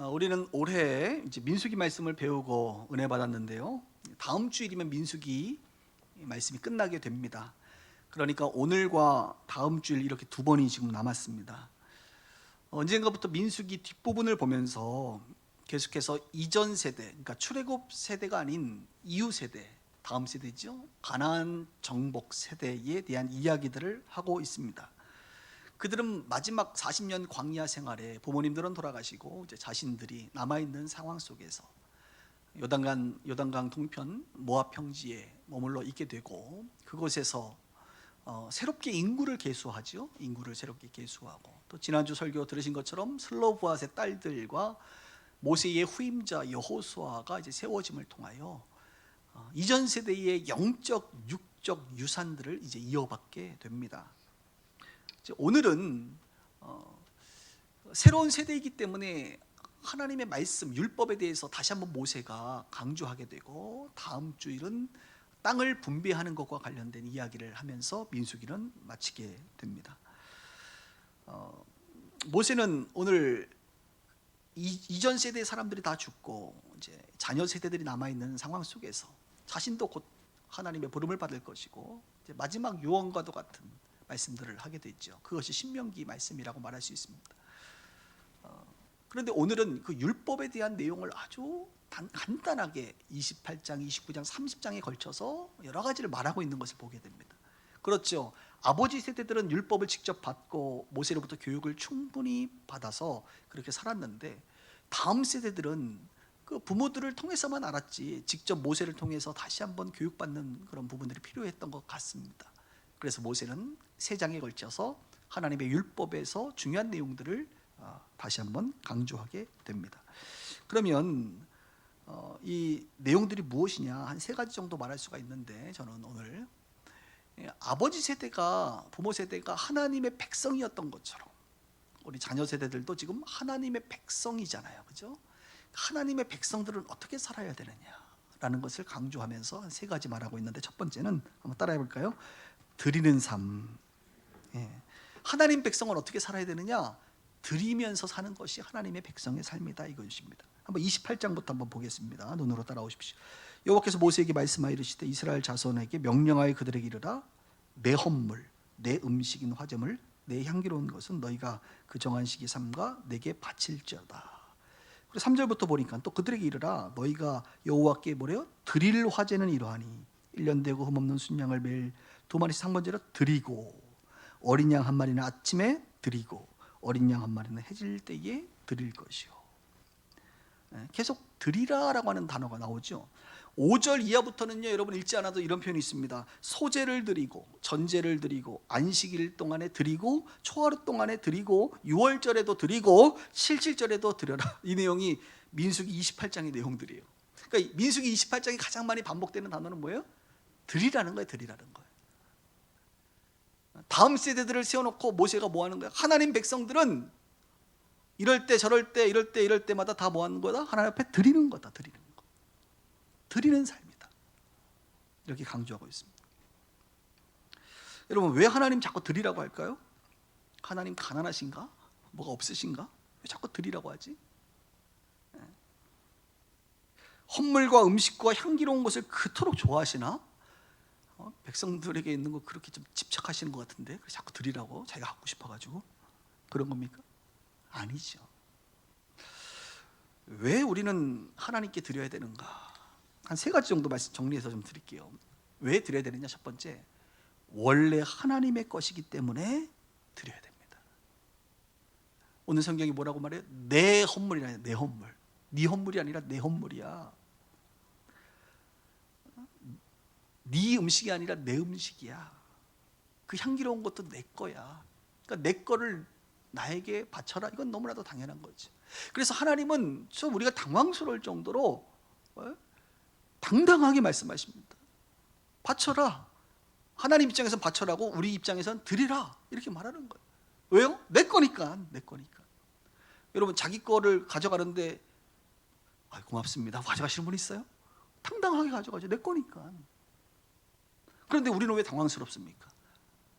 우리는 올해 이제 민수기 말씀을 배우고 은혜 받았는데요. 다음 주일이면 민수기 말씀이 끝나게 됩니다. 그러니까 오늘과 다음 주일 이렇게 두 번이 지금 남았습니다. 언젠가부터 민수기 뒷부분을 보면서 계속해서 이전 세대, 그러니까 출애굽 세대가 아닌 이후 세대, 다음 세대죠. 가나안 정복 세대에 대한 이야기들을 하고 있습니다. 그들은 마지막 40년 광야 생활에 부모님들은 돌아가시고 이제 자신들이 남아있는 상황 속에서 요단강 동편 모압 평지에 머물러 있게 되고, 그곳에서 새롭게 인구를 계수하죠. 인구를 새롭게 계수하고, 또 지난주 설교 들으신 것처럼 슬로브앗의 딸들과 모세의 후임자 여호수아가 이제 세워짐을 통하여 이전 세대의 영적 육적 유산들을 이제 이어받게 됩니다. 오늘은 새로운 세대이기 때문에 하나님의 말씀 율법에 대해서 다시 한번 모세가 강조하게 되고, 다음 주일은 땅을 분배하는 것과 관련된 이야기를 하면서 민수기는 마치게 됩니다. 모세는 오늘 이전 세대의 사람들이 다 죽고 이제 자녀 세대들이 남아 있는 상황 속에서 자신도 곧 하나님의 부름을 받을 것이고 이제 마지막 유언과도 같은 말씀들을 하게 되죠. 그것이 신명기 말씀이라고 말할 수 있습니다. 그런데 오늘은 그 율법에 대한 내용을 아주 간단하게 28장, 29장, 30장에 걸쳐서 여러 가지를 말하고 있는 것을 보게 됩니다. 그렇죠. 아버지 세대들은 율법을 직접 받고 모세로부터 교육을 충분히 받아서 그렇게 살았는데, 다음 세대들은 그 부모들을 통해서만 알았지 직접 모세를 통해서 다시 한번 교육받는 그런 부분들이 필요했던 것 같습니다. 그래서 모세는 세 장에 걸쳐서 하나님의 율법에서 중요한 내용들을 다시 한번 강조하게 됩니다. 그러면 이 내용들이 무엇이냐, 한 세 가지 정도 말할 수가 있는데, 저는 오늘 아버지 세대가, 부모 세대가 하나님의 백성이었던 것처럼 우리 자녀 세대들도 지금 하나님의 백성이잖아요, 그죠? 하나님의 백성들은 어떻게 살아야 되느냐라는 것을 강조하면서 한 세 가지 말하고 있는데, 첫 번째는 한번 따라해 볼까요? 드리는 삶. 하나님 백성은 어떻게 살아야 되느냐? 드리면서 사는 것이 하나님의 백성의 삶이다, 이것입니다. 한번 28장부터 한번 보겠습니다. 눈으로 따라오십시오. 여호와께서 모세에게 말씀하여 이르시되 이스라엘 자손에게 명령하여 그들에게 이르라. 내 헌물, 내 음식인 화제물, 내 향기로운 것은 너희가 그 정한 시기 삼가 내게 바칠지어다. 그리고 3절부터 보니까 또 그들에게 이르라. 너희가 여호와께 뭐래요? 드릴 화제는 이러하니 1년 되고 흠없는 순양을 매일 2마리씩 상번제로 드리고, 어린 양 한 마리는 아침에 드리고 어린 양 한 마리는 해질 때에 드릴 것이요. 계속 드리라라고 하는 단어가 나오죠. 5절 이하부터는요, 여러분 읽지 않아도 이런 표현이 있습니다. 소제를 드리고 전제를 드리고 안식일 동안에 드리고 초하루 동안에 드리고 6월절에도 드리고 7.7절에도 드려라. 이 내용이 민수기 28장의 내용들이에요. 그러니까 민수기 28장이 가장 많이 반복되는 단어는 뭐예요? 드리라는 거예요. 드리라는 거예요. 다음 세대들을 세워놓고 모세가 뭐 하는 거야? 하나님 백성들은 이럴 때 저럴 때 이럴 때 이럴 때마다 다 뭐 하는 거다? 하나님 앞에 드리는 거다. 드리는 거. 드리는 삶이다. 이렇게 강조하고 있습니다. 여러분, 왜 하나님 자꾸 드리라고 할까요? 하나님 가난하신가? 뭐가 없으신가? 왜 자꾸 드리라고 하지? 헌물과 음식과 향기로운 것을 그토록 좋아하시나? 백성들에게 있는 거 그렇게 좀 집착하시는 것 같은데 자꾸 드리라고, 자기가 갖고 싶어가지고 그런 겁니까? 아니죠. 왜 우리는 하나님께 드려야 되는가? 한 세 가지 정도 말씀 정리해서 좀 드릴게요. 왜 드려야 되느냐? 첫 번째, 원래 하나님의 것이기 때문에 드려야 됩니다. 오늘 성경이 뭐라고 말해요? 내 헌물이라. 내 헌물. 네 헌물이 아니라 내 헌물이야. 네 음식이 아니라 내 음식이야. 그 향기로운 것도 내 거야. 그러니까 내 거를 나에게 바쳐라. 이건 너무나도 당연한 거지. 그래서 하나님은 좀 우리가 당황스러울 정도로 당당하게 말씀하십니다. 바쳐라. 하나님 입장에서는 바쳐라고, 우리 입장에서는 드리라, 이렇게 말하는 거예요. 왜요? 내 거니까. 내 거니까. 여러분, 자기 거를 가져가는데 고맙습니다 가져가시는 분 있어요? 당당하게 가져가죠. 내 거니까. 그런데 우리는 왜 당황스럽습니까?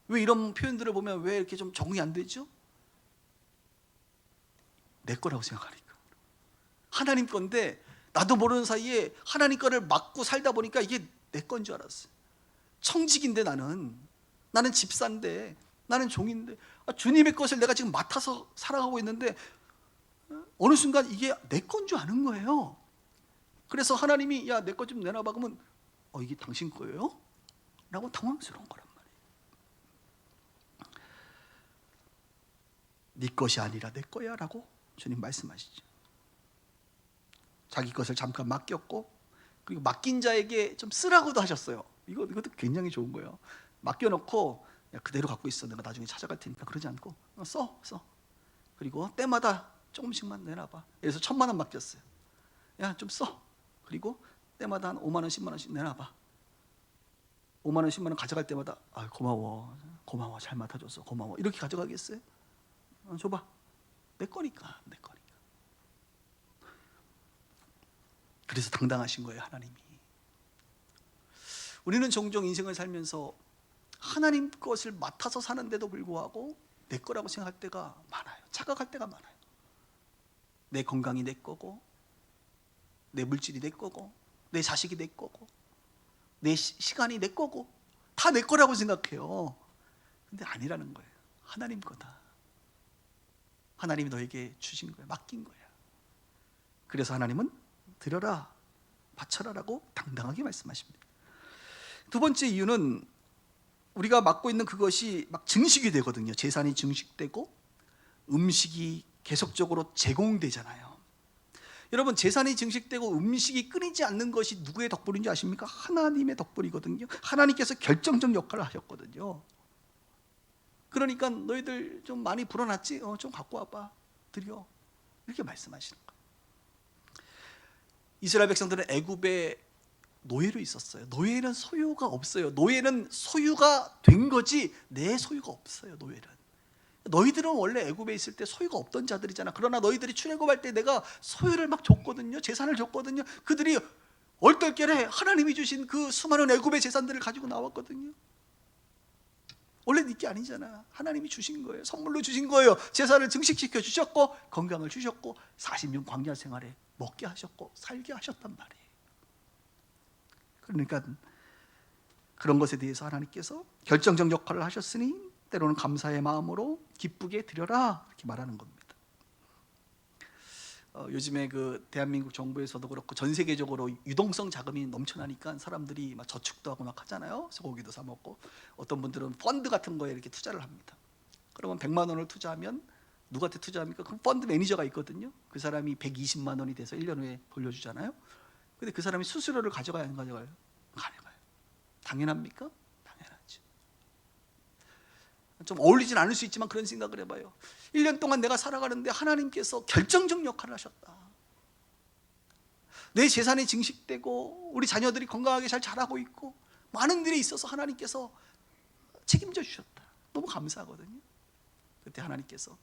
왜 이런 표현들을 보면 왜 이렇게 좀 적응이 안 되죠? 내 거라고 생각하니까. 하나님 건데 나도 모르는 사이에 하나님 거를 맡고 살다 보니까 이게 내 건 줄 알았어요. 청직인데 나는 집사인데, 나는 종인데, 주님의 것을 내가 지금 맡아서 살아가고 있는데 어느 순간 이게 내 건 줄 아는 거예요. 그래서 하나님이 야, 내 것 좀 내놔봐. 그러면 이게 당신 거예요? 라고 당황스러운 거란 말이에요. 네 것이 아니라 내 거야 라고 주님 말씀하시죠. 자기 것을 잠깐 맡겼고, 그리고 맡긴 자에게 좀 쓰라고도 하셨어요. 이것도 굉장히 좋은 거예요. 맡겨놓고 야, 그대로 갖고 있어. 내가 나중에 찾아갈 테니까. 그러지 않고 써. 그리고 때마다 조금씩만 내놔봐. 그래서 1,000만 원 맡겼어요. 야, 좀 써. 그리고 때마다 한 5만 원, 10만 원씩 내놔봐. 5만 원, 10만 원 가져갈 때마다 고마워, 잘 맡아줘서 고마워. 이렇게 가져가겠어요? 줘봐. 내 거니까. 그래서 당당하신 거예요, 하나님이. 우리는 종종 인생을 살면서 하나님 것을 맡아서 사는데도 불구하고 내 거라고 생각할 때가 많아요. 착각할 때가 많아요. 내 건강이 내 거고, 내 물질이 내 거고, 내 자식이 내 거고, 내 시간이 내 거고, 다 내 거라고 생각해요. 근데 아니라는 거예요. 하나님 거다. 하나님이 너에게 주신 거야, 맡긴 거야. 그래서 하나님은 드려라, 바쳐라라고 당당하게 말씀하십니다. 두 번째 이유는 우리가 맡고 있는 그것이 막 증식이 되거든요. 재산이 증식되고 음식이 계속적으로 제공되잖아요. 여러분, 재산이 증식되고 음식이 끊이지 않는 것이 누구의 덕분인지 아십니까? 하나님의 덕분이거든요. 하나님께서 결정적 역할을 하셨거든요. 그러니까 너희들 좀 많이 불어났지? 좀 갖고 와봐, 드려, 이렇게 말씀하시는 거예요. 이스라엘 백성들은 애굽에 노예로 있었어요. 노예는 소유가 없어요. 노예는 소유가 된 거지 내 소유가 없어요. 노예는. 너희들은 원래 애굽에 있을 때 소유가 없던 자들이잖아. 그러나 너희들이 출애굽할 때 내가 소유를 막 줬거든요. 재산을 줬거든요. 그들이 얼떨결에 하나님이 주신 그 수많은 애굽의 재산들을 가지고 나왔거든요. 원래 네게 아니잖아. 하나님이 주신 거예요. 선물로 주신 거예요. 재산을 증식시켜 주셨고, 건강을 주셨고, 40년 광야 생활에 먹게 하셨고 살게 하셨단 말이에요. 그러니까 그런 것에 대해서 하나님께서 결정적 역할을 하셨으니 때로는 감사의 마음으로 기쁘게 드려라, 이렇게 말하는 겁니다. 요즘에 그 대한민국 정부에서도 그렇고 전 세계적으로 유동성 자금이 넘쳐나니까 사람들이 막 저축도 하고 막 하잖아요. 소고기도 사 먹고. 어떤 분들은 펀드 같은 거에 이렇게 투자를 합니다. 그러면 100만 원을 투자하면 누구한테 투자합니까? 그 펀드 매니저가 있거든요. 그 사람이 120만 원이 돼서 1년 후에 돌려주잖아요. 근데 그 사람이 수수료를 가져가야 안 가져가요? 가져가요. 당연합니까? 당연하죠. 좀 어울리진 않을 수 있지만 그런 생각을 해봐요. 1년 동안 내가 살아가는데 하나님께서 결정적 역할을 하셨다. 내 재산이 증식되고 우리 자녀들이 건강하게 잘 자라고 있고 많은 일이 있어서 하나님께서 책임져 주셨다. 너무 감사하거든요. 그때 하나님께서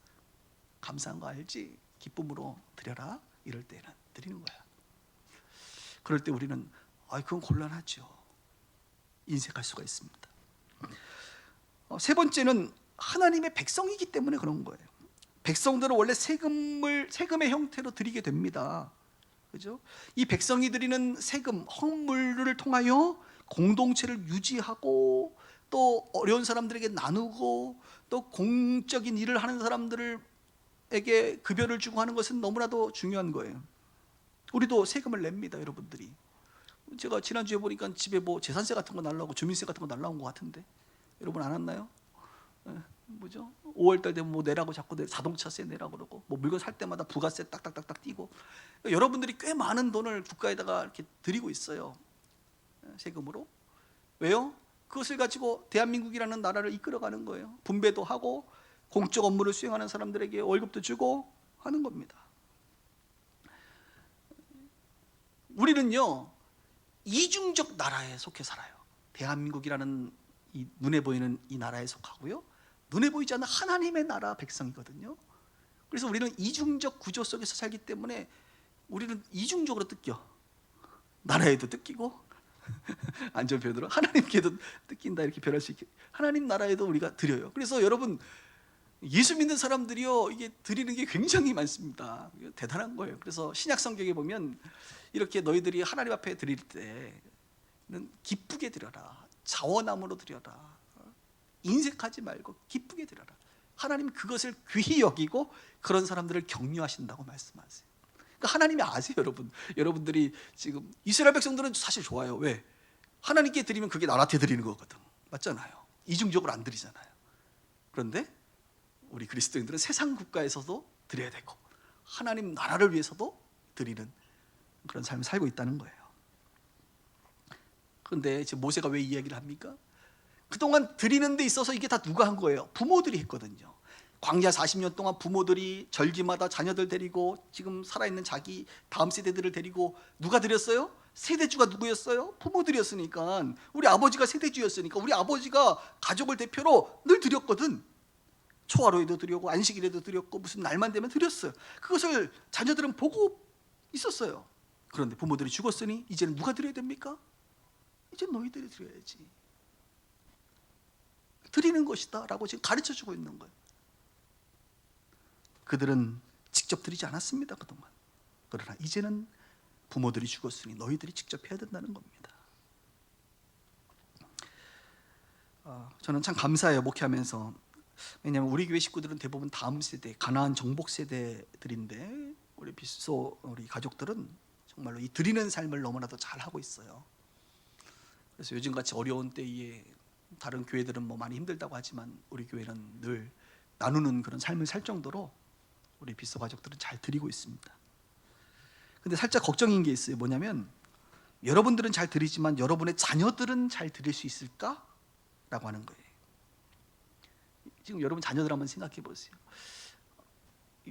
감사한 거 알지? 기쁨으로 드려라. 이럴 때는 드리는 거야. 그럴 때 우리는 그건 곤란하죠. 인색할 수가 있습니다. 세 번째는 하나님의 백성이기 때문에 그런 거예요. 백성들은 원래 세금의 형태로 드리게 됩니다. 그죠? 이 백성이 드리는 세금, 헌물을 통하여 공동체를 유지하고 또 어려운 사람들에게 나누고 또 공적인 일을 하는 사람들에게 급여를 주고 하는 것은 너무나도 중요한 거예요. 우리도 세금을 냅니다, 여러분들이. 제가 지난주에 보니까 집에 뭐 재산세 같은 거 날라오고 주민세 같은 거 날라온 것 같은데 여러분 안 왔나요? 뭐죠? 5월달 되면 뭐 내라고 자꾸 자동차세 내라고 그러고 뭐 물건 살 때마다 부가세 딱딱딱딱 띄고. 여러분들이 꽤 많은 돈을 국가에다가 이렇게 드리고 있어요, 세금으로. 왜요? 그것을 가지고 대한민국이라는 나라를 이끌어가는 거예요. 분배도 하고 공적 업무를 수행하는 사람들에게 월급도 주고 하는 겁니다. 우리는요 이중적 나라에 속해 살아요. 대한민국이라는 이 눈에 보이는 이 나라에 속하고요, 눈에 보이지 않는 하나님의 나라 백성이거든요. 그래서 우리는 이중적 구조 속에서 살기 때문에 우리는 이중적으로 뜯겨. 나라에도 뜯기고 안 좋은 표현으로 하나님께도 뜯긴다, 이렇게 표현할 수 있게 하나님 나라에도 우리가 드려요. 그래서 여러분 예수 믿는 사람들이요, 이게 드리는 게 굉장히 많습니다. 대단한 거예요. 그래서 신약 성경에 보면 이렇게 너희들이 하나님 앞에 드릴 때는 기쁘게 드려라, 자원함으로 드려라, 인색하지 말고 기쁘게 드려라. 하나님 그것을 귀히 여기고 그런 사람들을 격려하신다고 말씀하세요. 그러니까 하나님이 아세요, 여러분. 여러분들이 지금 이스라엘 백성들은 사실 좋아요. 왜? 하나님께 드리면 그게 나한테 드리는 거거든. 맞잖아요. 이중적으로 안 드리잖아요. 그런데 우리 그리스도인들은 세상 국가에서도 드려야 되고 하나님 나라를 위해서도 드리는 그런 삶을 살고 있다는 거예요. 그런데 지금 모세가 왜 이 얘기를 합니까? 그동안 드리는 데 있어서 이게 다 누가 한 거예요? 부모들이 했거든요. 광야 40년 동안 부모들이 절기마다 자녀들 데리고 지금 살아있는 자기 다음 세대들을 데리고 누가 드렸어요? 세대주가 누구였어요? 부모들이었으니까. 우리 아버지가 세대주였으니까 우리 아버지가 가족을 대표로 늘 드렸거든. 초하루에도 드렸고 안식일에도 드렸고 무슨 날만 되면 드렸어요. 그것을 자녀들은 보고 있었어요. 그런데 부모들이 죽었으니 이제는 누가 드려야 됩니까? 이제 너희들이 드려야지. 드리는 것이다 라고 지금 가르쳐주고 있는 거예요. 그들은 직접 드리지 않았습니다, 그동안. 그러나 이제는 부모들이 죽었으니 너희들이 직접 해야 된다는 겁니다. 저는 참 감사해요, 목회하면서. 왜냐하면 우리 교회 식구들은 대부분 다음 세대, 가나안 정복 세대들인데 우리 빗소 우리 가족들은 정말로 이 드리는 삶을 너무나도 잘하고 있어요. 그래서 요즘같이 어려운 때에 다른 교회들은 뭐 많이 힘들다고 하지만 우리 교회는 늘 나누는 그런 삶을 살 정도로 우리 빗소 가족들은 잘 드리고 있습니다. 근데 살짝 걱정인 게 있어요. 뭐냐면 여러분들은 잘 드리지만 여러분의 자녀들은 잘 드릴 수 있을까? 라고 하는 거예요. 지금 여러분 자녀들 한번 생각해 보세요.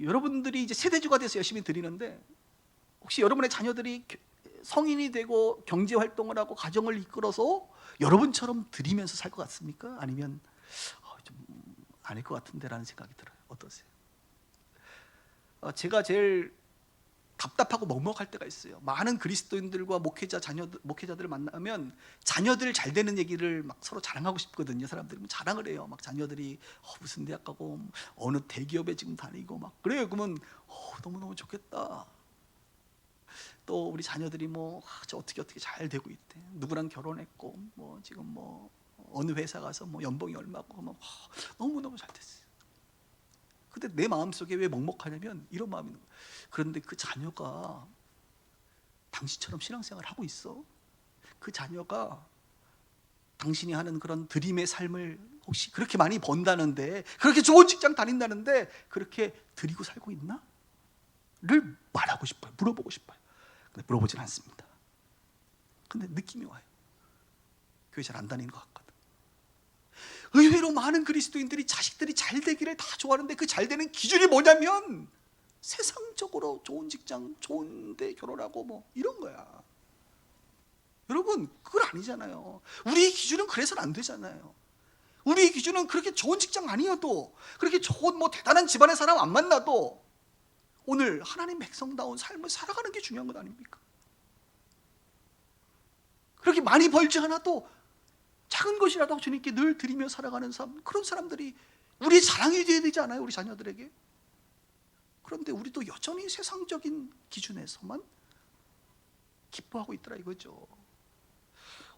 여러분들이 이제 세대주가 돼서 열심히 드리는데 혹시 여러분의 자녀들이 성인이 되고 경제 활동을 하고 가정을 이끌어서 여러분처럼 드리면서 살 것 같습니까? 아니면 좀 아닐 것 같은데라는 생각이 들어요. 어떠세요? 제가 제일 답답하고 먹먹할 때가 있어요. 많은 그리스도인들과 목회자들을 만나면 자녀들 잘 되는 얘기를 막 서로 자랑하고 싶거든요. 사람들이 자랑을 해요. 막 자녀들이 무슨 대학 가고 어느 대기업에 지금 다니고 막 그래요. 그러면 너무너무 좋겠다. 또 우리 자녀들이 저 어떻게 잘 되고 있대. 누구랑 결혼했고 지금 어느 회사 가서 연봉이 얼마고 하면 너무너무 잘 됐어요. 근데 내 마음속에 왜 먹먹하냐면 이런 마음이 있는 거예요. 그런데 그 자녀가 당신처럼 신앙생활을 하고 있어? 그 자녀가 당신이 하는 그런 드림의 삶을 혹시 그렇게 많이 번다는데, 그렇게 좋은 직장 다닌다는데 그렇게 드리고 살고 있나? 를 말하고 싶어요. 물어보고 싶어요. 근데 물어보진 않습니다. 근데 느낌이 와요. 교회 잘 안 다니는 것 같거든. 의외로 많은 그리스도인들이 자식들이 잘 되기를 다 좋아하는데 그 잘 되는 기준이 뭐냐면 세상적으로 좋은 직장, 좋은 데 결혼하고 이런 거야. 여러분, 그건 아니잖아요. 우리의 기준은 그래서는 안 되잖아요. 우리의 기준은 그렇게 좋은 직장 아니어도, 그렇게 좋은 대단한 집안의 사람 안 만나도 오늘 하나님 백성다운 삶을 살아가는 게 중요한 것 아닙니까? 그렇게 많이 벌지 않아도 작은 것이라도 주님께 늘 드리며 살아가는 사람, 그런 사람들이 우리의 자랑이 되어야 되지 않아요? 우리 자녀들에게. 그런데 우리도 여전히 세상적인 기준에서만 기뻐하고 있더라 이거죠.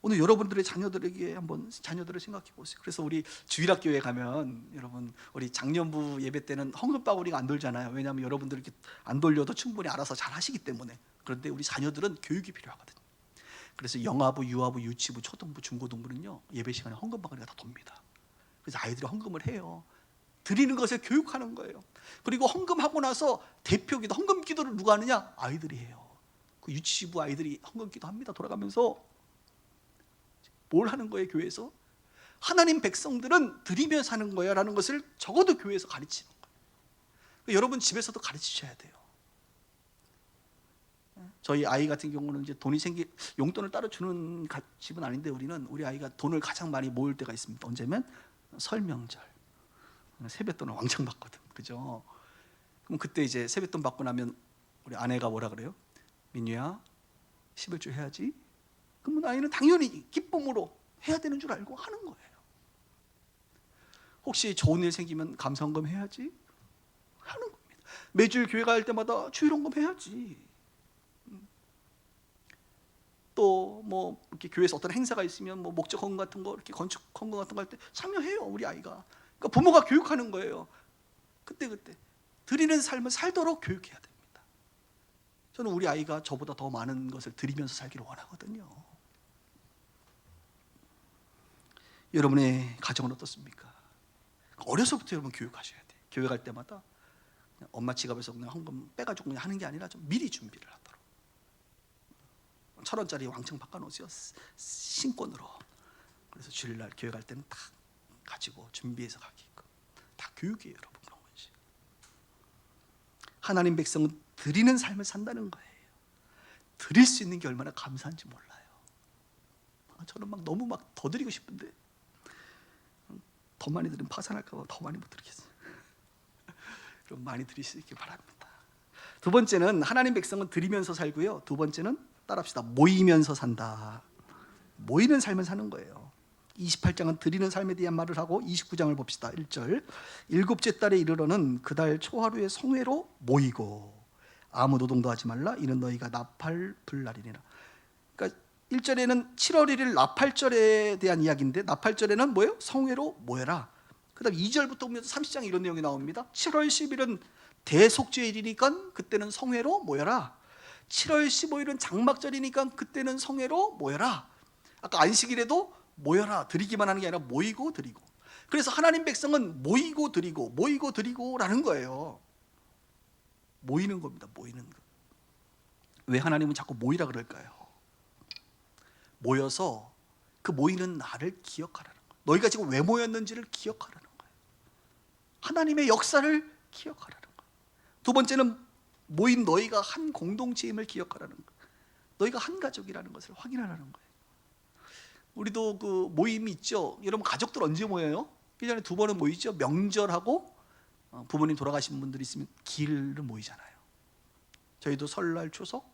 오늘 여러분들의 자녀들에게 한번 자녀들을 생각해 보세요. 그래서 우리 주일학교에 가면 여러분 우리 작년부 예배 때는 헌금바구니가 우리가 안 돌잖아요. 왜냐하면 여러분들 이렇게 안 돌려도 충분히 알아서 잘 하시기 때문에. 그런데 우리 자녀들은 교육이 필요하거든요. 그래서 영아부, 유아부, 유치부, 초등부, 중고등부는요 예배 시간에 헌금바구니가 다 돕니다. 그래서 아이들이 헌금을 해요. 드리는 것을 교육하는 거예요. 그리고 헌금하고 나서 대표기도, 헌금기도를 누가 하느냐? 아이들이 해요. 그 유치부 아이들이 헌금기도 합니다. 돌아가면서 뭘 하는 거예요? 교회에서 하나님 백성들은 드리며 사는 거야 라는 것을 적어도 교회에서 가르치는 거예요. 여러분 집에서도 가르치셔야 돼요. 저희 아이 같은 경우는 이제 용돈을 따로 주는 집은 아닌데 우리 아이가 돈을 가장 많이 모을 때가 있습니다. 언제면 설 명절 세뱃돈을 왕창 받거든, 그죠? 그럼 그때 이제 세뱃돈 받고 나면 우리 아내가 뭐라 그래요? 민유야, 11조 해야지. 그러면 아이는 당연히 기쁨으로 해야 되는 줄 알고 하는 거예요. 혹시 좋은 일 생기면 감사헌금 해야지 하는 겁니다. 매주일 교회 갈 때마다 주일헌금 해야지. 또 뭐 이렇게 교회에서 어떤 행사가 있으면 뭐 목적 헌금 같은 거, 이렇게 건축 헌금 같은 거 할 때 참여해요, 우리 아이가. 그러니까 부모가 교육하는 거예요. 그때 드리는 삶을 살도록 교육해야 됩니다. 저는 우리 아이가 저보다 더 많은 것을 드리면서 살기를 원하거든요. 여러분의 가정은 어떻습니까? 어려서부터 여러분 교육하셔야 돼요. 교회 갈 때마다 그냥 엄마 지갑에서 그냥 헌금 빼가지고 그냥 하는 게 아니라 좀 미리 준비를 하도록. 1,000원짜리 왕창 바꿔놓으세요, 신권으로. 그래서 주일날 교회 갈 때는 딱 가지고 준비해서 가게끔. 다 교육이에요, 여러분. 그런 것이. 하나님 백성은 드리는 삶을 산다는 거예요. 드릴 수 있는 게 얼마나 감사한지 몰라요. 저는 막 너무 막 더 드리고 싶은데 더 많이 드리면 파산할까 봐 더 많이 못 드리겠어요. 그럼 많이 드릴 수 있길 바랍니다. 두 번째는 하나님 백성은 드리면서 살고요. 두 번째는 따라합시다. 모이면서 산다. 모이는 삶을 사는 거예요. 28장은 드리는 삶에 대한 말을 하고 29장을 봅시다. 1절. 일곱째 달에 이르러는 그 달 초하루에 성회로 모이고 아무 노동도 하지 말라. 이는 너희가 나팔 불 날이니라. 그러니까 1절에는 7월 1일 나팔절에 대한 이야기인데, 나팔절에는 뭐예요? 성회로 모여라. 그 다음 2절부터 보면 30장에 이런 내용이 나옵니다. 7월 10일은 대속죄일이니까 그때는 성회로 모여라. 7월 15일은 장막절이니까 그때는 성회로 모여라. 아까 안식일에도 모여라, 드리기만 하는 게 아니라 모이고 드리고. 그래서 하나님 백성은 모이고 드리고 모이고 드리고라는 거예요. 모이는 겁니다. 모이는 것. 왜 하나님은 자꾸 모이라 그럴까요? 모여서 그 모이는 나를 기억하라는 거예요. 너희가 지금 왜 모였는지를 기억하라는 거예요. 하나님의 역사를 기억하라는 거예요. 두 번째는 모인 너희가 한 공동체임을 기억하라는 거예요. 너희가 한 가족이라는 것을 확인하라는 거예요. 우리도 그 모임이 있죠. 여러분 가족들 언제 모여요? 1년에 2번은 모이죠. 명절하고 부모님 돌아가신 분들이 있으면 기일은 모이잖아요. 저희도 설날, 추석,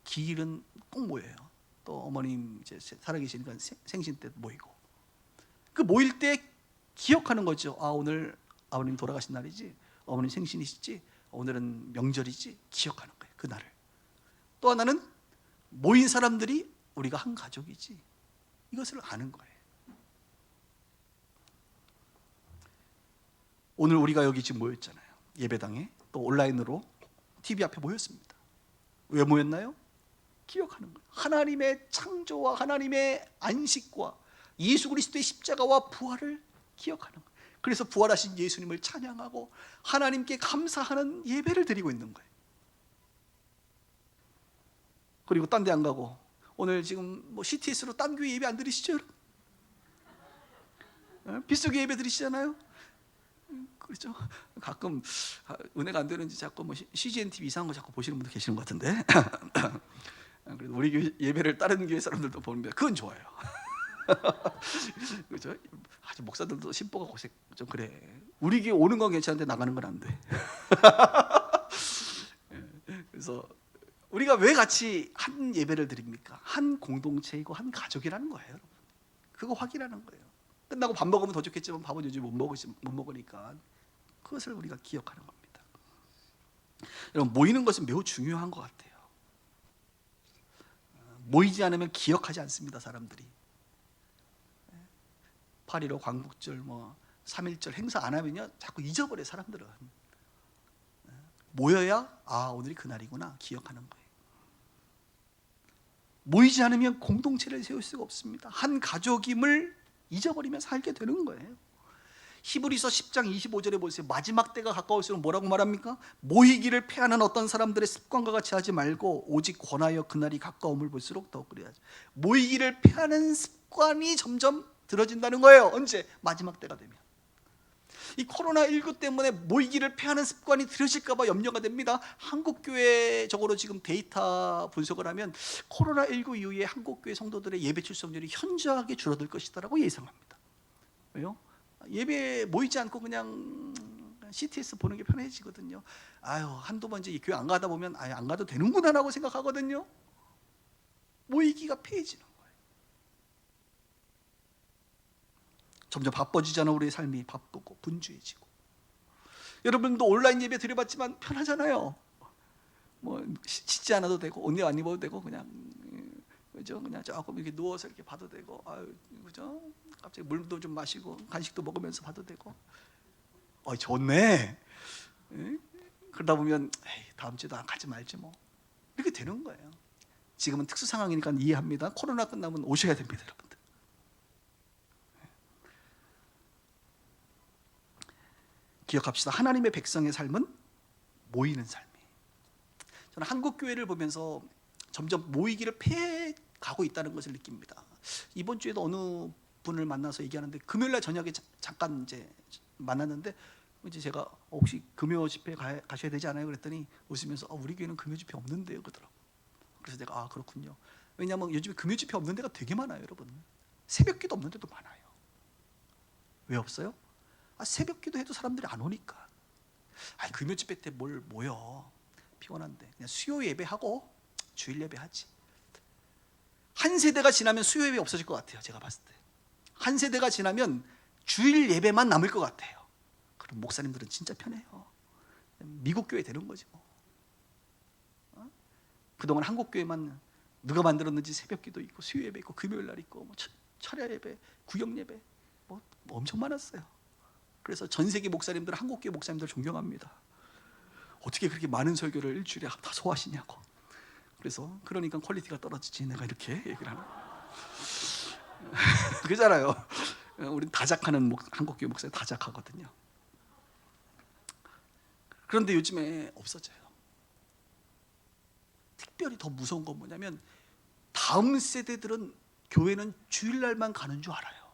기일은 꼭 모여요. 또 어머님 이제 살아계시니까 생신 때 모이고. 그 모일 때 기억하는 거죠. 아, 오늘 아버님 돌아가신 날이지, 어머님 생신이시지, 오늘은 명절이지, 기억하는 거예요, 그 날을. 또 하나는 모인 사람들이 우리가 한 가족이지, 이것을 아는 거예요. 오늘 우리가 여기 지금 모였잖아요. 예배당에, 또 온라인으로 TV 앞에 모였습니다. 왜 모였나요? 기억하는 거예요. 하나님의 창조와 하나님의 안식과 예수 그리스도의 십자가와 부활을 기억하는 거예요. 그래서 부활하신 예수님을 찬양하고 하나님께 감사하는 예배를 드리고 있는 거예요. 그리고 딴 데 안 가고, 오늘 지금 뭐 CTS로 딴 교회 예배 안 드리시죠, 여러분? 빗속에 예배 드리시잖아요. 그렇죠? 가끔 은혜가 안 되는지 자꾸 뭐 CGN TV 이상한 거 자꾸 보시는 분들 계시는 것 같은데. 그래도 우리 교회 예배를 다른 교회 사람들도 보는데 그건 좋아요. 그렇죠? 아주 목사들도 신보가 고생 좀 그래. 우리 교회 오는 건 괜찮은데 나가는 건 안 돼. 그래서 우리가 왜 같이 한 예배를 드립니까? 한 공동체이고 한 가족이라는 거예요, 여러분. 그거 확인하는 거예요. 끝나고 밥 먹으면 더 좋겠지만 밥은 요즘 못 먹으니까 그것을 우리가 기억하는 겁니다. 여러분, 모이는 것은 매우 중요한 것 같아요. 모이지 않으면 기억하지 않습니다, 사람들이. 8.15 광복절, 뭐 3.1절 행사 안 하면요 자꾸 잊어버려요, 사람들은. 모여야 아, 오늘이 그날이구나 기억하는 거예요. 모이지 않으면 공동체를 세울 수가 없습니다. 한 가족임을 잊어버리면 살게 되는 거예요. 히브리서 10장 25절에 보세요. 마지막 때가 가까울수록 뭐라고 말합니까? 모이기를 패하는 어떤 사람들의 습관과 같이 하지 말고 오직 권하여 그날이 가까움을 볼수록 더 그래야지. 모이기를 패하는 습관이 점점 들어진다는 거예요. 언제? 마지막 때가 되면. 이 코로나19 때문에 모이기를 패하는 습관이 들어질까 봐 염려가 됩니다. 한국교회적으로 지금 데이터 분석을 하면 코로나19 이후에 한국교회 성도들의 예배 출석률이 현저하게 줄어들 것이다라고 예상합니다. 왜요? 예배 모이지 않고 그냥 CTS 보는 게 편해지거든요. 아유, 한두 번 이제 교회 안 가다 보면 아유, 안 가도 되는구나라고 생각하거든요. 모이기가 패해지는 거예요. 점점 바빠지잖아. 우리의 삶이 바쁘고 분주해지고. 여러분도 온라인 예배 드려봤지만 편하잖아요. 뭐 씻지 않아도 되고 옷 안 입어도 되고 그냥 그죠? 그냥 조금 이렇게 누워서 이렇게 봐도 되고, 아유, 그죠? 갑자기 물도 좀 마시고 간식도 먹으면서 봐도 되고, 좋네. 예? 그러다 보면 에이, 다음 주도 가지 말지 뭐 이렇게 되는 거예요. 지금은 특수 상황이니까 이해합니다. 코로나 끝나면 오셔야 됩니다, 여러분들. 기억합시다. 하나님의 백성의 삶은 모이는 삶이에요. 저는 한국 교회를 보면서 점점 모이기를 패해 가고 있다는 것을 느낍니다. 이번 주에도 어느 분을 만나서 얘기하는데 금요일 날 저녁에 잠깐 이제 만났는데 이제 제가 혹시 금요 집회 가셔야 되지 않아요? 그랬더니 웃으면서 우리 교회는 금요 집회 없는데요, 그러더라고. 그래서 내가 그렇군요. 왜냐하면 요즘에 금요 집회 없는 데가 되게 많아요, 여러분. 새벽기도 없는 데도 많아요. 왜 없어요? 새벽기도 해도 사람들이 안 오니까. 금요 집회 때 뭘 모여? 피곤한데 그냥 수요 예배하고 주일 예배하지. 한 세대가 지나면 수요 예배 없어질 것 같아요. 제가 봤을 때 한 세대가 지나면 주일 예배만 남을 것 같아요. 그럼 목사님들은 진짜 편해요. 미국 교회 되는 거지 뭐. 그동안 한국 교회만 누가 만들었는지 새벽기도 있고 수요 예배 있고 금요일 날 있고 뭐 철야 예배, 구역 예배 뭐 엄청 많았어요. 그래서 전 세계 목사님들 한국 교회 목사님들 존경합니다. 어떻게 그렇게 많은 설교를 일주일에 다 소화하시냐고. 그래서 그러니까 퀄리티가 떨어지지 내가 이렇게 얘기를 하는 그잖아요. 우린 다작하는 한국교회 목사님 다작하거든요. 그런데 요즘에 없어져요. 특별히 더 무서운 건 뭐냐면 다음 세대들은 교회는 주일날만 가는 줄 알아요.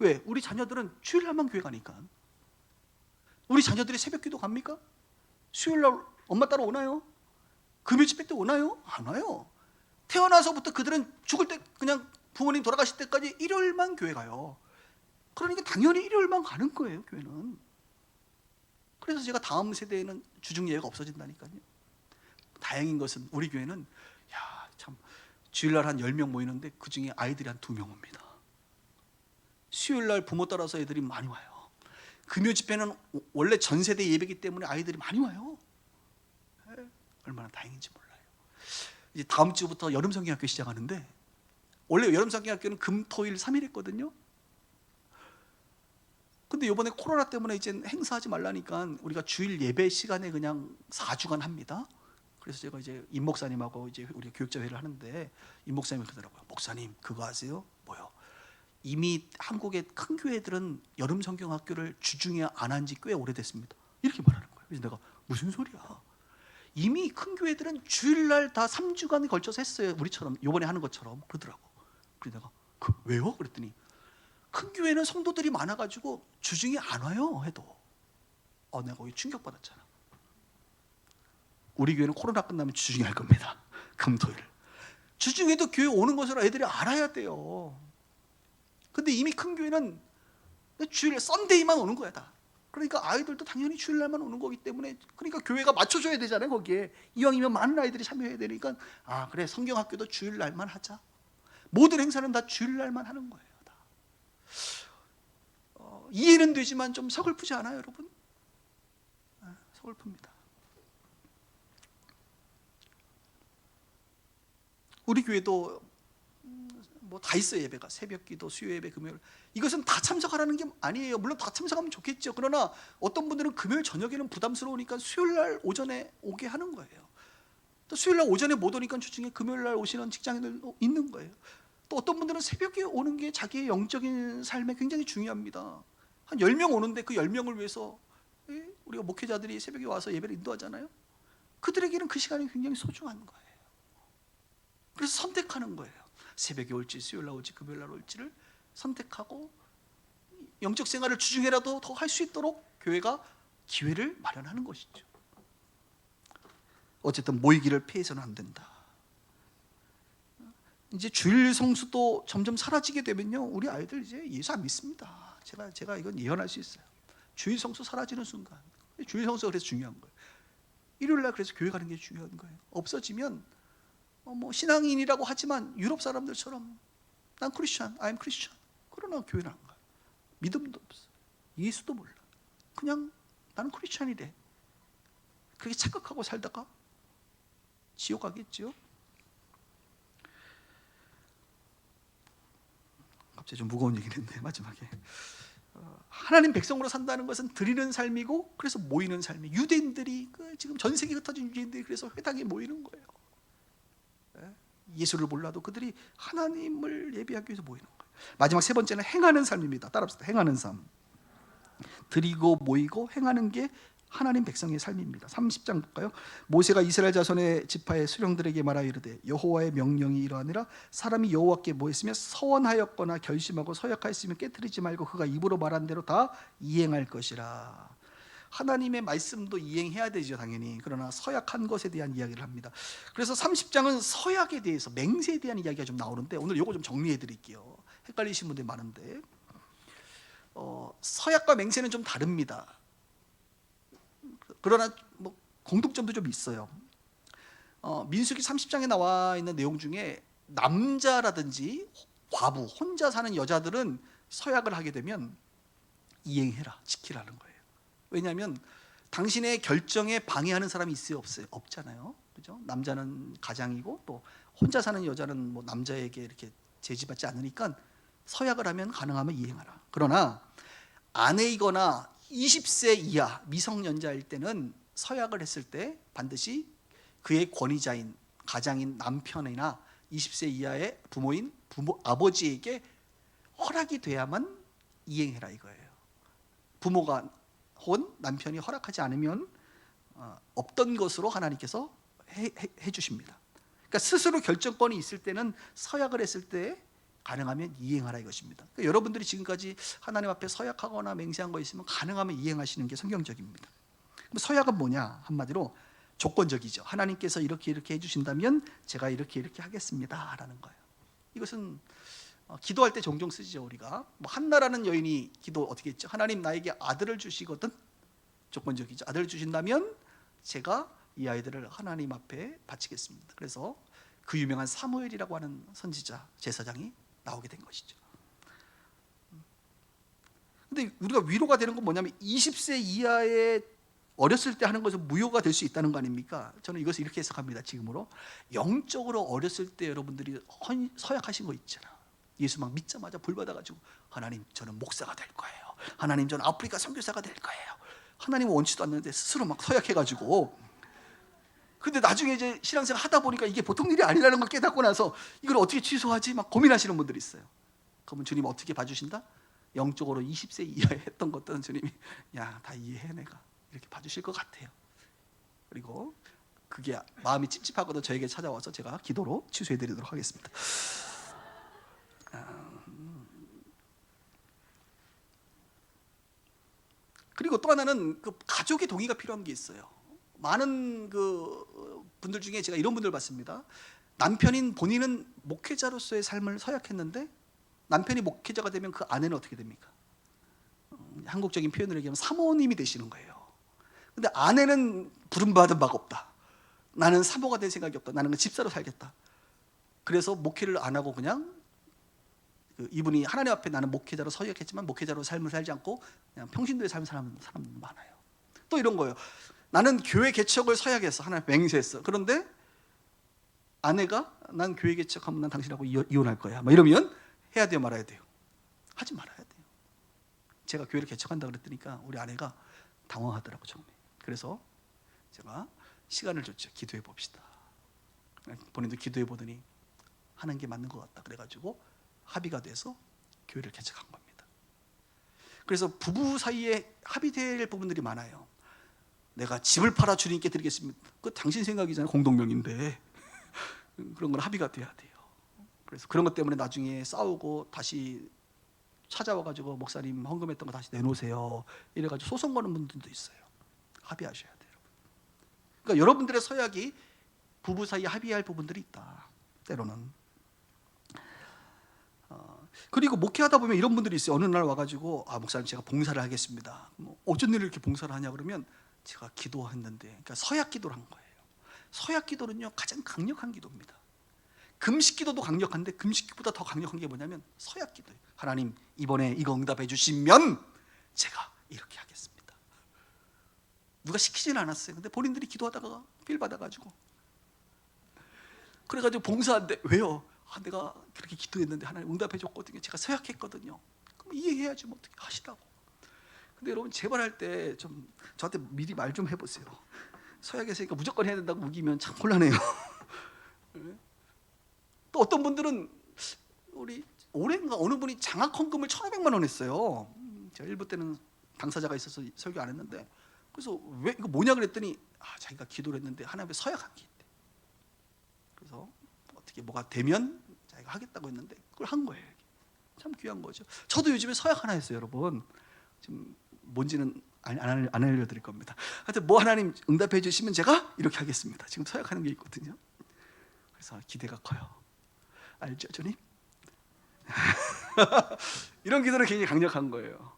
왜? 우리 자녀들은 주일날만 교회 가니까. 우리 자녀들이 새벽기도 갑니까? 수요일날 엄마 따라 오나요? 금요 집회 때 오나요? 안 와요. 태어나서부터 그들은 죽을 때 그냥 부모님 돌아가실 때까지 일요일만 교회 가요. 그러니까 당연히 일요일만 가는 거예요, 교회는. 그래서 제가 다음 세대에는 주중 예배가 없어진다니까요. 다행인 것은 우리 교회는 참 주일날 한 10명 모이는데 그중에 아이들이 한 2명 옵니다. 수요일날 부모 따라서 애들이 많이 와요. 금요 집회는 원래 전 세대 예배이기 때문에 아이들이 많이 와요. 얼마나 다행인지 몰라요. 이제 다음 주부터 여름 성경학교 시작하는데 원래 여름 성경학교는 금, 토, 일 3일 했거든요. 근데 이번에 코로나 때문에 이제 행사하지 말라니까 우리가 주일 예배 시간에 그냥 4주간 합니다. 그래서 제가 이제 임 목사님하고 이제 우리 교육자 회의를 하는데 임 목사님이 그러더라고요. 목사님 그거 아세요? 뭐요? 이미 한국의 큰 교회들은 여름 성경학교를 주중에 안 한 지 꽤 오래됐습니다. 이렇게 말하는 거예요. 그래서 내가 무슨 소리야? 이미 큰 교회들은 주일날 다 3주간 걸쳐서 했어요. 우리처럼 이번에 하는 것처럼 그러더라고. 그래서 내가 왜요? 그랬더니 큰 교회는 성도들이 많아가지고 주중에 안 와요 해도. 내가 거기 충격받았잖아. 우리 교회는 코로나 끝나면 주중에 할 겁니다. 금토일 주중에도 교회 오는 것을 애들이 알아야 돼요. 근데 이미 큰 교회는 주일 썬데이만 오는 거야 다. 그러니까 아이들도 당연히 주일날만 오는 거기 때문에 그러니까 교회가 맞춰줘야 되잖아요. 거기에 이왕이면 많은 아이들이 참여해야 되니까 그래 성경학교도 주일날만 하자. 모든 행사는 다 주일날만 하는 거예요 다. 이해는 되지만 좀 서글프지 않아요 여러분? 서글픕니다. 우리 교회도 뭐 다 있어요. 예배가 새벽기도, 수요예배, 금요일. 이것은 다 참석하라는 게 아니에요. 물론 다 참석하면 좋겠죠. 그러나 어떤 분들은 금요일 저녁에는 부담스러우니까 수요일날 오전에 오게 하는 거예요. 또 수요일날 오전에 못 오니까 주중에 금요일날 오시는 직장인들도 있는 거예요. 또 어떤 분들은 새벽에 오는 게 자기의 영적인 삶에 굉장히 중요합니다. 한 10명 오는데 그 10명을 위해서 우리가 목회자들이 새벽에 와서 예배를 인도하잖아요. 그들에게는 그 시간이 굉장히 소중한 거예요. 그래서 선택하는 거예요. 새벽에 올지 수요일날 올지 금요일날 올지를 선택하고 영적 생활을 주중에라도 더 할 수 있도록 교회가 기회를 마련하는 것이죠. 어쨌든 모이기를 피해서는 안 된다. 이제 주일 성수도 점점 사라지게 되면요, 우리 아이들 이제 예수 안 믿습니다. 제가 이건 예언할 수 있어요. 주일 성수 사라지는 순간, 주일 성수가 그래서 중요한 거예요. 일요일날 그래서 교회 가는 게 중요한 거예요. 없어지면 뭐 신앙인이라고 하지만 유럽 사람들처럼 난 크리스천, I'm Christian 그러나 교회는 안 가요. 믿음도 없어. 예수도 몰라. 그냥 나는 크리스찬이래. 그렇게 착각하고 살다가 지옥 가겠죠. 갑자기 좀 무거운 얘기를 했는데 마지막에 하나님 백성으로 산다는 것은 드리는 삶이고, 그래서 모이는 삶이, 유대인들이 지금 전 세계 흩어진 유대인들이 그래서 회당에 모이는 거예요. 예수를 몰라도 그들이 하나님을 예배하기 위해서 모이는 거예요. 마지막 세 번째는 행하는 삶입니다. 따라합시다. 행하는 삶. 드리고 모이고 행하는 게 하나님 백성의 삶입니다. 30장 볼까요? 모세가 이스라엘 자손의 지파의 수령들에게 말하여 이르되 여호와의 명령이 이러하니라. 사람이 여호와께 모였으며 서원하였거나 결심하고 서약하였으면 깨뜨리지 말고 그가 입으로 말한 대로 다 이행할 것이라. 하나님의 말씀도 이행해야 되죠, 당연히. 그러나 서약한 것에 대한 이야기를 합니다. 그래서 30장은 서약에 대해서, 맹세에 대한 이야기가 좀 나오는데 오늘 이거 좀 정리해 드릴게요. 헷갈리신 분들이 많은데 서약과 맹세는 좀 다릅니다. 그러나 뭐 공통점도 좀 있어요. 민수기 30장에 나와 있는 내용 중에 남자라든지 과부, 혼자 사는 여자들은 서약을 하게 되면 이행해라, 지키라는 거예요. 왜냐하면 당신의 결정에 방해하는 사람이 있어요, 없어요? 없잖아요. 그죠? 남자는 가장이고 또 혼자 사는 여자는 뭐 남자에게 이렇게 제지받지 않으니까 서약을 하면 가능하면 이행하라. 그러나 아내이거나 20세 이하 미성년자일 때는 서약을 했을 때 반드시 그의 권위자인 가장인 남편이나 20세 이하의 부모인 아버지에게 허락이 돼야만 이행해라 이거예요. 부모가 혹은 남편이 허락하지 않으면 없던 것으로 하나님께서 해 주십니다. 그러니까 스스로 결정권이 있을 때는 서약을 했을 때 가능하면 이행하라 이것입니다. 그러니까 여러분들이 지금까지 하나님 앞에 서약하거나 맹세한 거 있으면 가능하면 이행하시는 게 성경적입니다. 그럼 서약은 뭐냐? 한마디로 조건적이죠. 하나님께서 이렇게 해주신다면 제가 이렇게 하겠습니다 라는 거예요. 이것은 기도할 때 종종 쓰죠. 우리가 뭐 한나라는 여인이 기도 어떻게 했죠? 하나님 나에게 아들을 주시거든. 조건적이죠. 아들을 주신다면 제가 이 아이들을 하나님 앞에 바치겠습니다. 그래서 그 유명한 사무엘이라고 하는 선지자 제사장이 나오게 된 것이죠. 근데 우리가 위로가 되는 건 뭐냐면 20세 이하의 어렸을 때 하는 것은 무효가 될 수 있다는 거 아닙니까? 저는 이것을 이렇게 해석합니다. 지금으로 영적으로 어렸을 때 여러분들이 서약하신 거 있잖아. 예수 막 믿자마자 불 받아가지고 하나님 저는 목사가 될 거예요. 하나님 저는 아프리카 선교사가 될 거예요. 하나님은 원치도 않는데 스스로 막 서약해가지고, 근데 나중에 이제 신앙생활 하다 보니까 이게 보통 일이 아니라는 걸 깨닫고 나서 이걸 어떻게 취소하지? 막 고민하시는 분들이 있어요. 그러면 주님 어떻게 봐주신다? 영적으로 20세 이하에 했던 것들은 주님이 야, 다 이해해 내가 이렇게 봐주실 것 같아요. 그리고 그게 마음이 찝찝하거든 저에게 찾아와서 제가 기도로 취소해 드리도록 하겠습니다. 그리고 또 하나는 그 가족의 동의가 필요한 게 있어요. 많은 그 분들 중에 제가 이런 분들 봤습니다. 남편인 본인은 목회자로서의 삶을 서약했는데 남편이 목회자가 되면 그 아내는 어떻게 됩니까? 한국적인 표현으로 얘기하면 사모님이 되시는 거예요. 근데 아내는 부름받은 바가 없다. 나는 사모가 될 생각이 없다. 나는 집사로 살겠다. 그래서 목회를 안 하고 그냥 이분이 하나님 앞에 나는 목회자로 서약했지만 목회자로 삶을 살지 않고 그냥 평신도의 삶을 사는 사람들 많아요. 또 이런 거예요. 나는 교회 개척을 서약했어. 하나님 맹세했어. 그런데 아내가 난 교회 개척하면 난 당신하고 이혼할 거야. 막 이러면 해야 돼요, 말아야 돼요? 하지 말아야 돼요. 제가 교회를 개척한다 그랬더니까 우리 아내가 당황하더라고 처음에. 그래서 제가 시간을 줬죠. 기도해 봅시다. 본인도 기도해 보더니 하는 게 맞는 것 같다. 그래가지고 합의가 돼서 교회를 개척한 겁니다. 그래서 부부 사이에 합의될 부분들이 많아요. 내가 집을 팔아 주님께 드리겠습니다. 그 당신 생각이잖아요. 공동명인데 그런 건 합의가 돼야 돼요. 그래서 그런 것 때문에 나중에 싸우고 다시 찾아와가지고 목사님 헌금했던 거 다시 내놓으세요. 이래가지고 소송 거는 분들도 있어요. 합의하셔야 돼요. 그러니까 여러분들의 서약이 부부 사이에 합의할 부분들이 있다. 때로는. 그리고 목회하다 보면 이런 분들이 있어요. 어느 날 와가지고 목사님 제가 봉사를 하겠습니다. 어쩐 일을 이렇게 봉사를 하냐 그러면 제가 기도했는데, 그러니까 서약 기도를 한 거예요. 서약 기도는요 가장 강력한 기도입니다. 금식기도도 강력한데 금식기보다 더 강력한 게 뭐냐면 서약기도예요. 하나님 이번에 이거 응답해 주시면 제가 이렇게 하겠습니다. 누가 시키지는 않았어요. 근데 본인들이 기도하다가 필 받아가지고 그래가지고 봉사한데 왜요? 내가 그렇게 기도했는데 하나님 응답해 줬거든요. 제가 서약했거든요. 그럼 이해해야지 뭐 어떻게 하시라고. 근데 여러분 제발 할 때 좀 저한테 미리 말 좀 해보세요. 서약했으니까 무조건 해야 된다고 우기면 참 곤란해요. 또 어떤 분들은 우리 올해인가 어느 분이 장학 헌금을 1,500만 원 했어요. 제가 일부 때는 당사자가 있어서 설교 안 했는데 그래서 왜 이거 뭐냐 그랬더니 자기가 기도를 했는데 하나님의 서약한 게 있대. 그래서 어떻게 뭐가 되면 자기가 하겠다고 했는데 그걸 한 거예요. 참 귀한 거죠. 저도 요즘에 서약 하나 했어요, 여러분. 지금 뭔지는 안 알려드릴 겁니다. 하여튼 뭐 하나님 응답해 주시면 제가 이렇게 하겠습니다. 지금 서약하는 게 있거든요. 그래서 기대가 커요. 알죠, 주님? 이런 기도는 굉장히 강력한 거예요.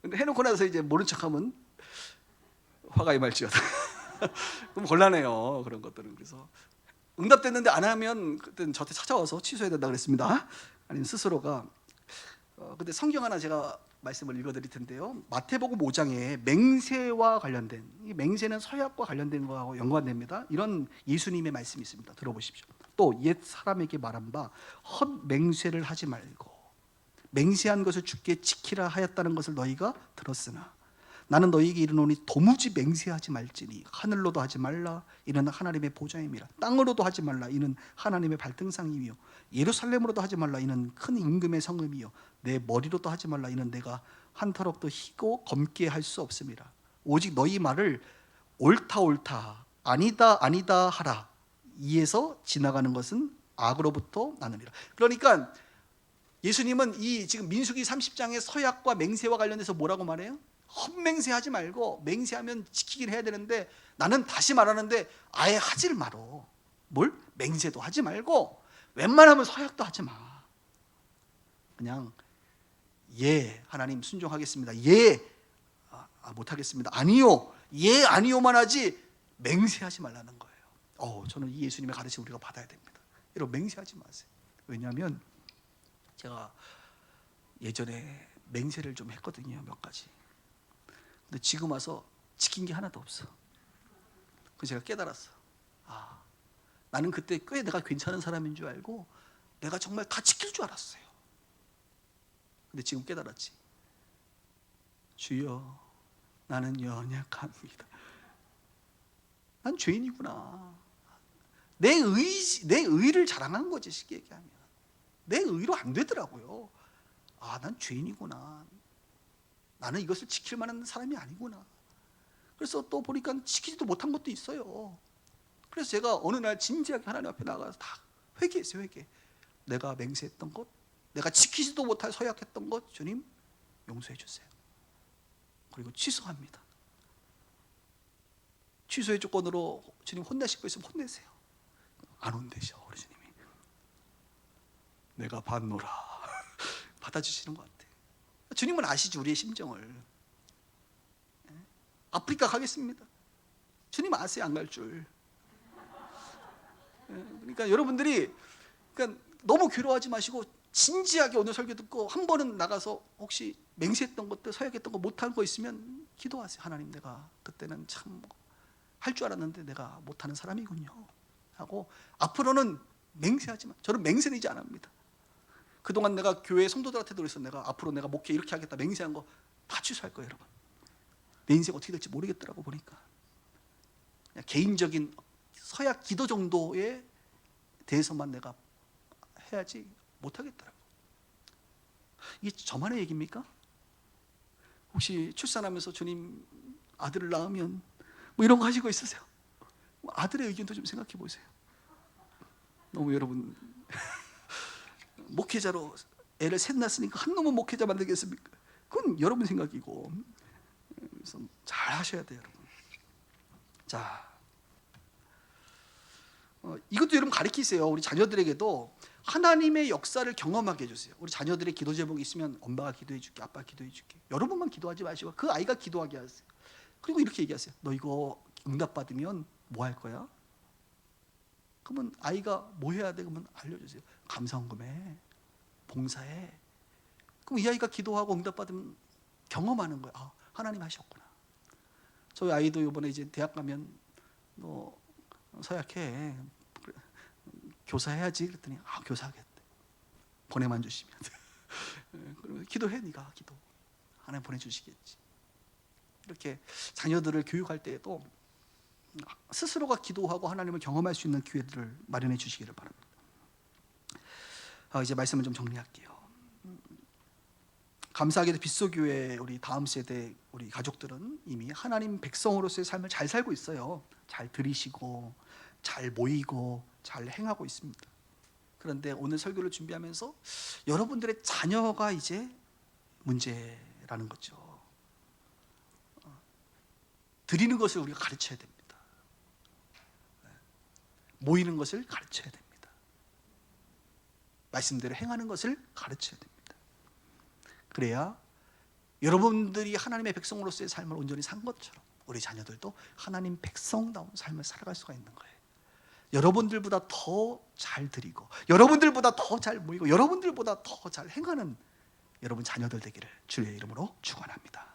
근데 해놓고 나서 이제 모른 척하면 화가 임할지어다. 그럼 곤란해요, 그런 것들은. 그래서 응답됐는데 안 하면 그때는 저한테 찾아와서 취소해야 된다 그랬습니다. 아니면 스스로가 근데 성경 하나 제가 말씀을 읽어드릴 텐데요. 마태복음 5장에 맹세와 관련된, 이 맹세는 서약과 관련된 거하고 연관됩니다. 이런 예수님의 말씀이 있습니다. 들어보십시오. 또 옛 사람에게 말한 바 헛 맹세를 하지 말고 맹세한 것을 주께 지키라 하였다는 것을 너희가 들었으나 나는 너희에게 이르노니 도무지 맹세하지 말지니 하늘로도 하지 말라 이는 하나님의 보좌임이라 땅으로도 하지 말라 이는 하나님의 발등상이며 예루살렘으로도 하지 말라 이는 큰 임금의 성음이요 내 머리로도 하지 말라 이는 내가 한터럭도 희고 검게 할 수 없음이라 오직 너희 말을 옳다 옳다 아니다 아니다 하라 이에서 지나가는 것은 악으로부터 나느니라. 그러니까 예수님은 이 지금 민수기 30장의 서약과 맹세와 관련해서 뭐라고 말해요? 헛맹세하지 말고 맹세하면 지키긴 해야 되는데 나는 다시 말하는데 아예 하지를 말어. 뭘? 맹세도 하지 말고 웬만하면 서약도 하지 마. 그냥 예 하나님 순종하겠습니다. 예 못하겠습니다. 아니요 예 아니요만 하지 맹세하지 말라는 거예요. 저는 이 예수님의 가르침 우리가 받아야 됩니다. 여러분 맹세하지 마세요. 왜냐하면 제가 예전에 맹세를 좀 했거든요. 몇 가지. 근데 지금 와서 지킨 게 하나도 없어. 그래서 제가 깨달았어. 나는 그때 꽤 내가 괜찮은 사람인 줄 알고 내가 정말 다 지킬 줄 알았어요. 근데 지금 깨달았지. 주여 나는 연약합니다. 난 죄인이구나. 내 의를 자랑한 거지 쉽게 얘기하면. 내 의로 안 되더라고요. 난 죄인이구나. 나는 이것을 지킬 만한 사람이 아니구나. 그래서 또 보니까 지키지도 못한 것도 있어요. 그래서 제가 어느 날 진지하게 하나님 앞에 나가서 다 회개했어요. 회개. 내가 맹세했던 것, 내가 지키지도 못할 서약했던 것 주님 용서해 주세요. 그리고 취소합니다. 취소의 조건으로 주님 혼내실 거 있으면 혼내세요. 안 혼내셔 우리 주님이. 내가 받노라. 받아주시는 것 같아요. 주님은 아시죠 우리의 심정을. 아프리카 가겠습니다. 주님 아세요 안 갈 줄. 그러니까 여러분들이 너무 괴로워하지 마시고 진지하게 오늘 설교 듣고 한 번은 나가서 혹시 맹세했던 것들 서약했던 거 못한 거 있으면 기도하세요. 하나님 내가 그때는 참 할 줄 알았는데 내가 못하는 사람이군요 하고 앞으로는 맹세하지 마. 저는 맹세는 이제 안 합니다. 그동안 내가 교회 성도들한테도 그래서 내가 앞으로 내가 목회 이렇게 하겠다 맹세한 거 다 취소할 거예요. 여러분 내 인생 어떻게 될지 모르겠더라고 보니까 그냥 개인적인 서약 기도 정도에 대해서만 내가 해야지 못하겠더라고. 이게 저만의 얘기입니까? 혹시 출산하면서 주님 아들을 낳으면 뭐 이런 거 하시고 있으세요? 아들의 의견도 좀 생각해 보세요. 너무 여러분 목회자로 애를 셋 낳았으니까 한 놈은 목회자 만들겠습니까? 그건 여러분 생각이고. 그래서 잘 하셔야 돼요, 여러분. 자, 이것도 여러분 가르치세요. 우리 자녀들에게도 하나님의 역사를 경험하게 해주세요. 우리 자녀들의 기도 제목이 있으면 엄마가 기도해 줄게, 아빠가 기도해 줄게. 여러분만 기도하지 마시고 그 아이가 기도하게 하세요. 그리고 이렇게 얘기하세요. 너 이거 응답 받으면 뭐 할 거야? 그러면 아이가 뭐 해야 돼? 그러면 알려주세요. 감사원금에, 봉사에. 그럼 이 아이가 기도하고 응답받으면 경험하는 거야. 아, 하나님 하셨구나. 저희 아이도 이번에 이제 대학 가면 너 서약해. 교사해야지. 그랬더니 교사하겠대. 보내만 주시면. 그러면 기도해, 네가 기도. 하나님 보내주시겠지. 이렇게 자녀들을 교육할 때에도 스스로가 기도하고 하나님을 경험할 수 있는 기회들을 마련해 주시기를 바랍니다. 이제 말씀을 좀 정리할게요. 감사하게도 빗소교회 우리 다음 세대 우리 가족들은 이미 하나님 백성으로서의 삶을 잘 살고 있어요. 잘 들이시고 잘 모이고 잘 행하고 있습니다. 그런데 오늘 설교를 준비하면서 여러분들의 자녀가 이제 문제라는 거죠. 드리는 것을 우리가 가르쳐야 됩니다. 모이는 것을 가르쳐야 됩니다. 말씀대로 행하는 것을 가르쳐야 됩니다. 그래야 여러분들이 하나님의 백성으로서의 삶을 온전히 산 것처럼 우리 자녀들도 하나님 백성다운 삶을 살아갈 수가 있는 거예요. 여러분들보다 더 잘 드리고 여러분들보다 더 잘 모이고 여러분들보다 더 잘 행하는 여러분 자녀들 되기를 주의 이름으로 축원합니다.